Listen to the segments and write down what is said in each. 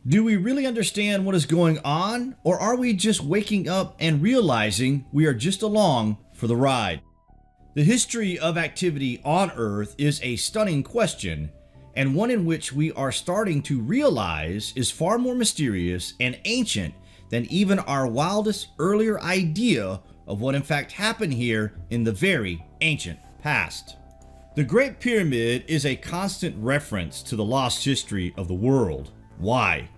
Do we really understand what is going on, or are we just waking up and realizing we are just along for the ride? The history of activity on Earth is a stunning question, and one in which we are starting to realize is far more mysterious and ancient than even our wildest earlier idea of what in fact happened here in the very ancient past. The Great Pyramid is a constant reference to the lost history of the world. Why?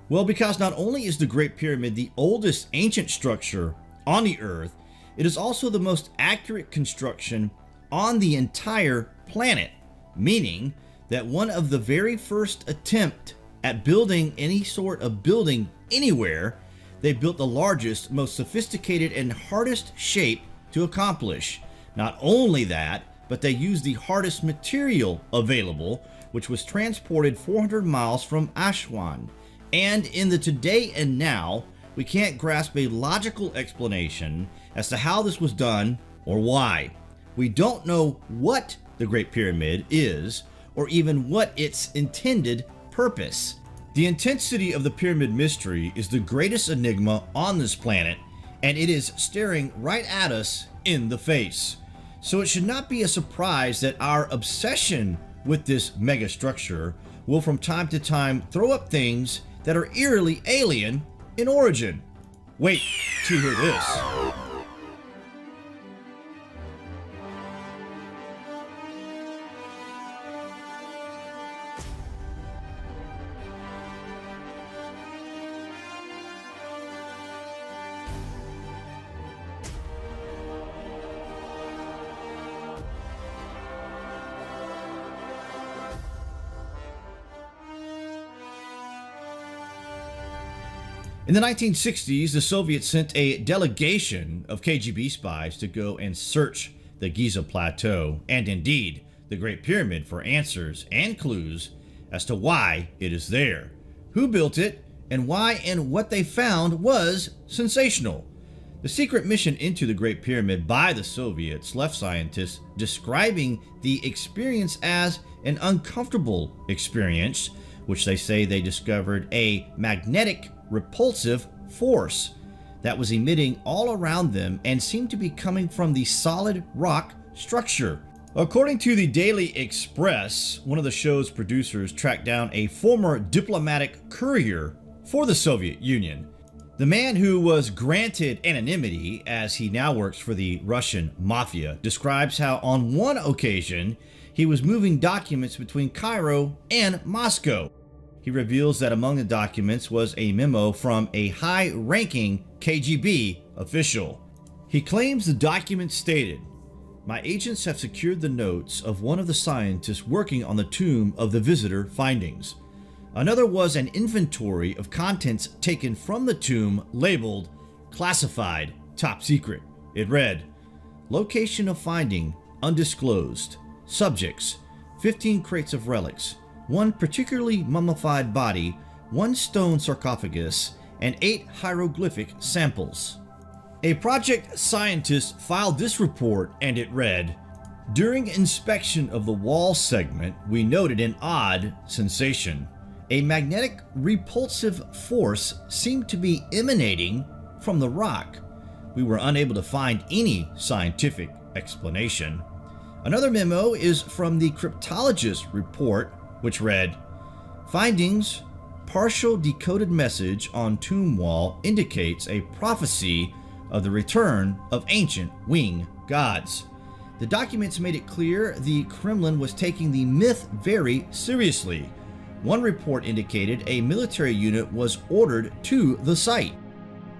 Well, because not only is the Great Pyramid the oldest ancient structure on the Earth, it is also the most accurate construction on the entire planet, meaning that one of the very first attempt at building any sort of building anywhere, they built the largest, most sophisticated, and hardest shape to accomplish. Not only that, but they used the hardest material available, which was transported 400 miles from Aswan. And in the today and now, we can't grasp a logical explanation as to how this was done or why. We don't know what the Great Pyramid is, or even what its intended purpose. The intensity of the pyramid mystery is the greatest enigma on this planet, and it is staring right at us in the face. So it should not be a surprise that our obsession with this mega structure will from time to time throw up things that are eerily alien in origin. Wait to hear this. In the 1960s, the Soviets sent a delegation of KGB spies to go and search the Giza Plateau, and indeed the Great Pyramid, for answers and clues as to why it is there, who built it, and why and what they found was sensational. The secret mission into the Great Pyramid by the Soviets left scientists describing the experience as an uncomfortable experience, which they say they discovered a magnetic repulsive force that was emitting all around them and seemed to be coming from the solid rock structure. According to the Daily Express, one of the show's producers tracked down a former diplomatic courier for the Soviet Union. The man, who was granted anonymity as he now works for the Russian mafia, describes how on one occasion he was moving documents between Cairo and Moscow. He reveals that among the documents was a memo from a high-ranking KGB official. He claims the document stated, "My agents have secured the notes of one of the scientists working on the tomb of the visitor findings. Another was an inventory of contents taken from the tomb labeled classified, top secret." It read, "Location of finding undisclosed. Subjects, 15 crates of relics, one particularly mummified body, one stone sarcophagus, and 8 hieroglyphic samples." A project scientist filed this report, and it read, "During inspection of the wall segment, we noted an odd sensation. A magnetic repulsive force seemed to be emanating from the rock. We were unable to find any scientific explanation." Another memo is from the cryptologist report, which read, "Findings, partial decoded message on tomb wall indicates a prophecy of the return of ancient winged gods." The documents made it clear the Kremlin was taking the myth very seriously. One report indicated a military unit was ordered to the site.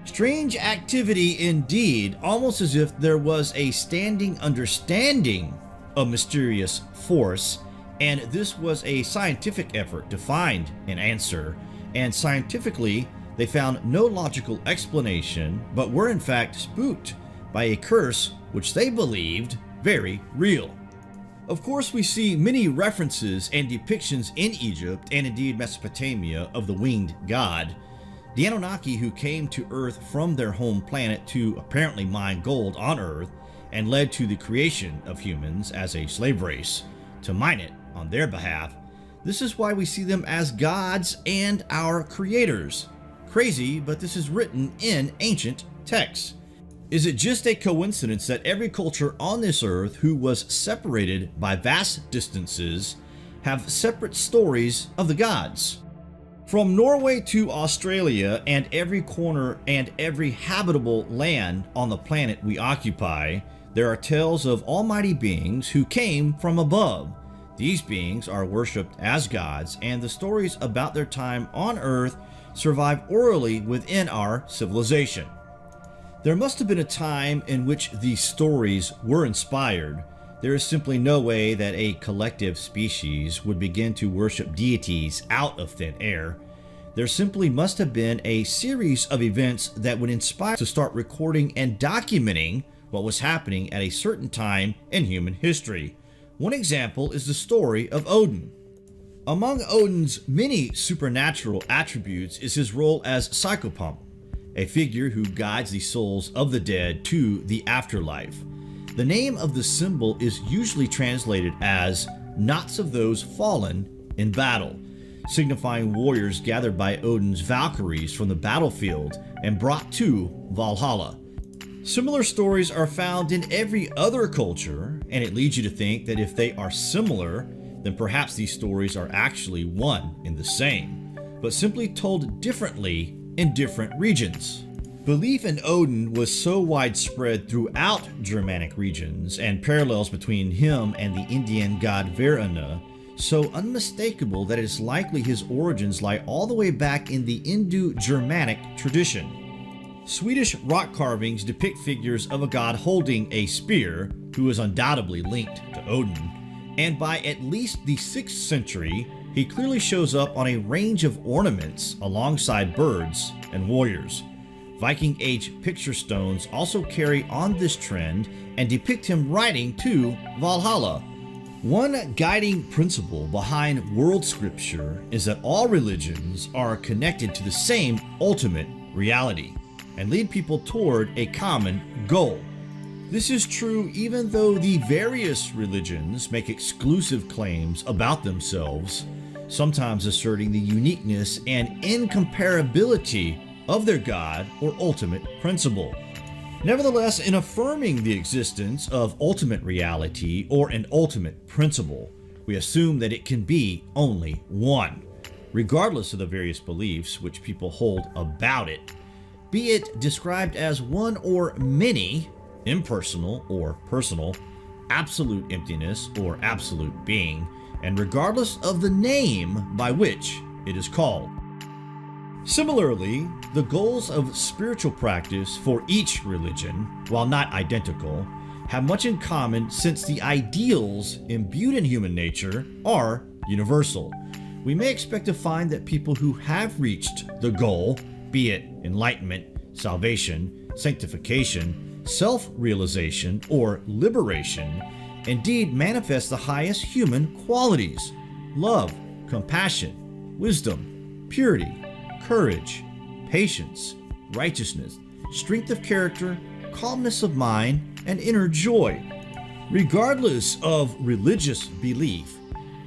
Strange activity indeed, almost as if there was a standing understanding of mysterious force, and this was a scientific effort to find an answer, and scientifically they found no logical explanation, but were in fact spooked by a curse which they believed very real. Of course, we see many references and depictions in Egypt and indeed Mesopotamia of the winged god. The Anunnaki, who came to Earth from their home planet to apparently mine gold on Earth and led to the creation of humans as a slave race to mine it on their behalf, This is why we see them as gods and our creators. Crazy, but this is written in ancient texts. Is it just a coincidence that every culture on this earth who was separated by vast distances have separate stories of the gods? From Norway to Australia and every corner and every habitable land on the planet we occupy, there are tales of almighty beings who came from above. These beings are worshipped as gods, and the stories about their time on earth survive orally within our civilization. There must have been a time in which these stories were inspired. There is simply no way that a collective species would begin to worship deities out of thin air. There simply must have been a series of events that would inspire us to start recording and documenting what was happening at a certain time in human history. One example is the story of Odin. Among Odin's many supernatural attributes is his role as psychopomp, a figure who guides the souls of the dead to the afterlife. The name of the symbol is usually translated as knots of those fallen in battle, signifying warriors gathered by Odin's Valkyries from the battlefield and brought to Valhalla. Similar stories are found in every other culture, and it leads you to think that if they are similar, then perhaps these stories are actually one and the same, but simply told differently in different regions. Belief in Odin was so widespread throughout Germanic regions, and parallels between him and the Indian god Varuna so unmistakable that it is likely his origins lie all the way back in the Indo-Germanic tradition. Swedish rock carvings depict figures of a god holding a spear, who is undoubtedly linked to Odin, and by at least the 6th century, he clearly shows up on a range of ornaments alongside birds and warriors. Viking Age picture stones also carry on this trend and depict him riding to Valhalla. One guiding principle behind world scripture is that all religions are connected to the same ultimate reality and lead people toward a common goal. This is true even though the various religions make exclusive claims about themselves, sometimes asserting the uniqueness and incomparability of their God or ultimate principle. Nevertheless, in affirming the existence of ultimate reality or an ultimate principle, we assume that it can be only one, regardless of the various beliefs which people hold about it, be it described as one or many, impersonal or personal, absolute emptiness or absolute being, and regardless of the name by which it is called. Similarly, the goals of spiritual practice for each religion, while not identical, have much in common since the ideals imbued in human nature are universal. We may expect to find that people who have reached the goal, be it enlightenment, salvation, sanctification, self-realization, or liberation, indeed manifest the highest human qualities: love, compassion, wisdom, purity, courage, patience, righteousness, strength of character, calmness of mind, and inner joy. Regardless of religious belief,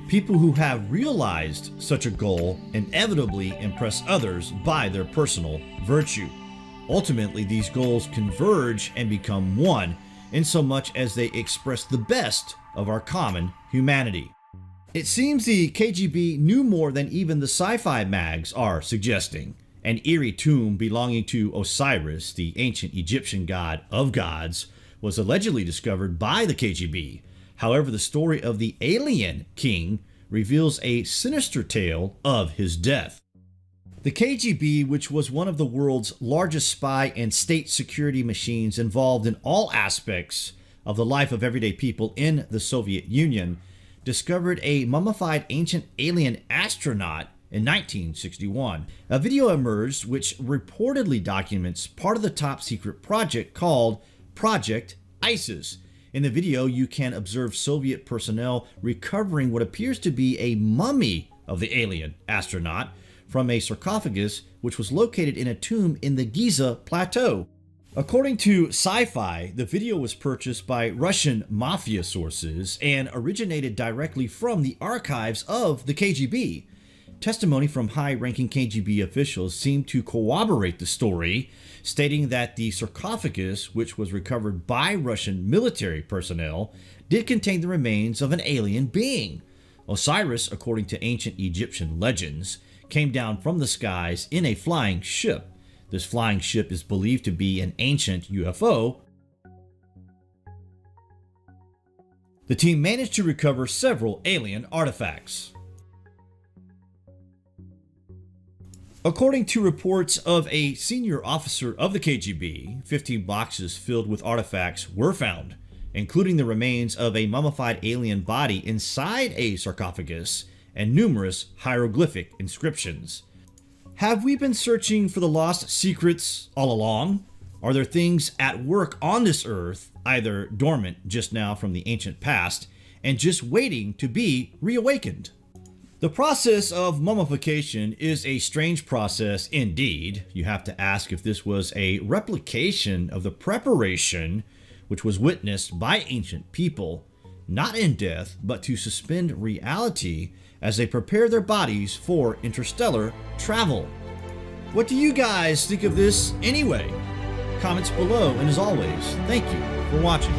people who have realized such a goal inevitably impress others by their personal virtue. Ultimately, these goals converge and become one, insomuch as they express the best of our common humanity. It seems the KGB knew more than even the sci-fi mags are suggesting. An eerie tomb belonging to Osiris, the ancient Egyptian god of gods, was allegedly discovered by the KGB. However, the story of the alien king reveals a sinister tale of his death. The KGB, which was one of the world's largest spy and state security machines involved in all aspects of the life of everyday people in the Soviet Union, discovered a mummified ancient alien astronaut in 1961. A video emerged which reportedly documents part of the top secret project called Project ISIS. In the video, you can observe Soviet personnel recovering what appears to be a mummy of the alien astronaut from a sarcophagus which was located in a tomb in the Giza Plateau. According to Sci-Fi, the video was purchased by Russian mafia sources and originated directly from the archives of the KGB. Testimony from high-ranking KGB officials seemed to corroborate the story, stating that the sarcophagus, which was recovered by Russian military personnel, did contain the remains of an alien being. Osiris, according to ancient Egyptian legends, came down from the skies in a flying ship. This flying ship is believed to be an ancient UFO. The team managed to recover several alien artifacts. According to reports of a senior officer of the KGB, 15 boxes filled with artifacts were found, including the remains of a mummified alien body inside a sarcophagus and numerous hieroglyphic inscriptions. Have we been searching for the lost secrets all along? Are there things at work on this earth, either dormant just now from the ancient past, and just waiting to be reawakened? The process of mummification is a strange process indeed. You have to ask if this was a replication of the preparation which was witnessed by ancient people, not in death, but to suspend reality as they prepare their bodies for interstellar travel. What do you guys think of this anyway? Comments below, and as always, thank you for watching.